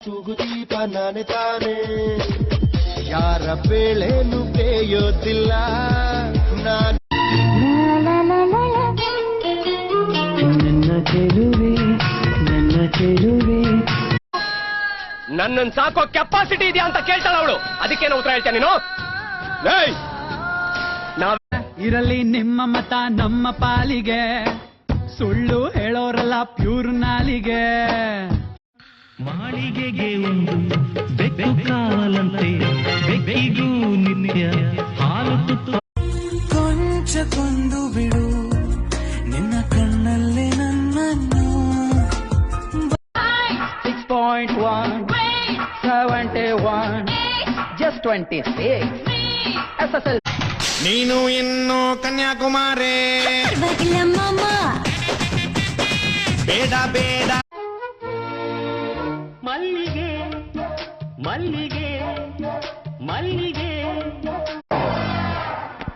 ತೂಗುದೀಪ ನಾನೇ ತಾನೇ ಯಾರ ಬೇಳೆನು ಬೇಯೋದಿಲ್ಲ ನಾನು ನನ್ನನ್ನು ಸಾಕೋ ಕೆಪಾಸಿಟಿ ಇದೆಯಾ ಅಂತ ಕೇಳ್ತಾಳ ಅವಳು. ಅದಕ್ಕೇನು ಉತ್ತರ ಹೇಳ್ತೇನೆ ನೀನು? ಇರಲಿ ನಿಮ್ಮ ಮತ ನಮ್ಮ ಪಾಲಿಗೆ, ಸುಳ್ಳು ಹೇಳೋರಲ್ಲ ಪ್ಯೂರ್ ನಾಲಿಗೆ. ಮಾಳಿಗೆಗೆ ಒಂದು ಬೆಕ್ಕು ಕಾವಲಂತೆ, ಬೆಕ್ಕಿಗೂ ನಿತ್ಯ ಹಾಲು ತುತ್ತು. ಕೊಂಚ ಬಿಡು ನಿನ್ನ ಕಣ್ಣಲ್ಲೇ ನನ್ನನ್ನು. 6.1 71 just 26 SSL. ನೀನು ಇನ್ನು ಕನ್ಯಾಕುಮಾರಿ ಬೇಡ ಬೇಡ. ಮಲ್ಲಿಗೆ ಮಲ್ಲಿಗೆ ಮಲ್ಲಿಗೆ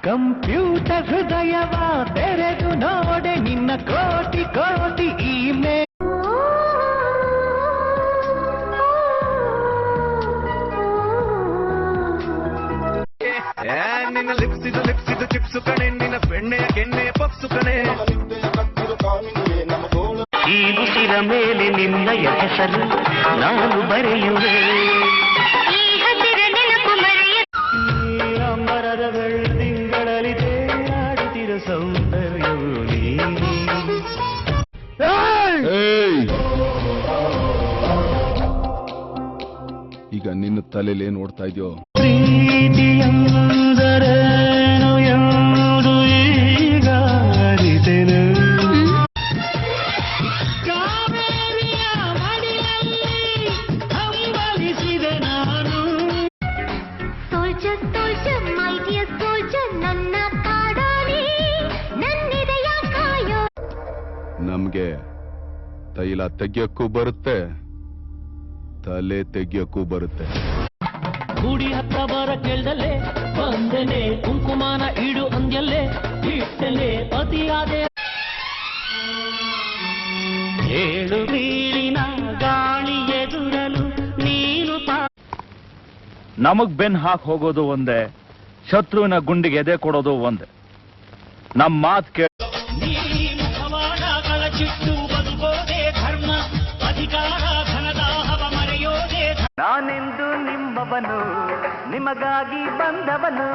ಕಂಪ್ಯೂಟರ್ ಹೃದಯವ ತೆರೆದು ನೋಡೆ ನಿನ್ನ ಕೋಟಿ ಕೋಟಿ ಇಮೇಲ್. ನಿನ್ನ ಲಿಪ್ಸಿದು ಚಿಪ್ಸು ಕಣೆ, ನಿನ್ನ ಬೆಣ್ಣೆಯ ಕೆನ್ನೆಯ ಪಪ್ಸು ಕಣೆ. ಈ ಉಸಿರ ಮೇಲೆ ನಿನ್ನಯ ಹೆಸರು ನಾನು ಬರೆಯುವೆ. ಅಂಬರದ ತಿಂಗಳಲ್ಲಿ ತೇಲಾಡುತ್ತಿರೋ ಸೌಂದರ್ಯವು ನೀನು. ಈಗ ನಿನ್ನ ತಲೆಯಲ್ಲಿ ಏನ್ ಓಡ್ತಾ ಇದೆಯೋ? ಪ್ರೀತಿಯಂದರೇನು ಎಂದು ಈಗ ಅರಿತೆನು. ಕಾವೇರಿಯ ಮಡಿಲಲ್ಲಿ ಹಂಬಲಿಸಿದೆ ನಾನು. Soldier soldier my dear soldier, ನನ್ನ ಕಾಡೋನಿ ನನ್ನಿದೆಯ ಕಾಯೋ. ನಮ್ಗೆ ತೈಲ ತೆಗಿಯಕ್ಕೂ ಬರುತ್ತೆ, ತಲೆ ತೆಗಿಯಕ್ಕೂ ಬರುತ್ತೆ. ಗುಡಿ ಹತ್ತ ಬರ ಕೇಳ್ದಲ್ಲೇ ಬಂದನೆ, ಕುಂಕುಮಾನ ಇಡು ಅಂದ್ಯಲ್ಲೇ ಇಟ್ಟಲೆ ಅತಿಯಾದೆ. ಏಳು ಬೀಳಿನ ಗಾಳಿ ಎದುರಲು ನೀನು. ನಮಗ್ ಬೆನ್ ಹಾಕ್ ಹೋಗೋದು ಒಂದೇ, ಶತ್ರುವಿನ ಗುಂಡಿಗೆ ಎದೆ ಕೊಡೋದು ಒಂದೇ. ನಮ್ ಮಾತ್ ಕೇಳ. ಮುಖವಾಡಗಳ ಚಿಟ್ಟು ಬದುಕೋದೇ ಧರ್ಮ, ಅಧಿಕಾರ ಧನದಾಹವ ಮರೆಯೋದೇ. ನಾನೆಂದು ನಿಮ್ಮವನು, ನಿಮಗಾಗಿ ಬಂದವನು.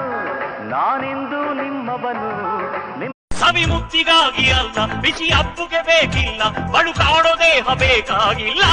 ನಾನೆಂದು ನಿಮ್ಮವನು. ಸವಿ ಮುಕ್ತಿಗಾಗಿ ಅಲ್ಲ, ಬಿಸಿ ಹಬ್ಬುಗೆ ಬೇಕಿಲ್ಲ, ಬಳುಕಾಡೋ ದೇಹ ಬೇಕಾಗಿಲ್ಲ.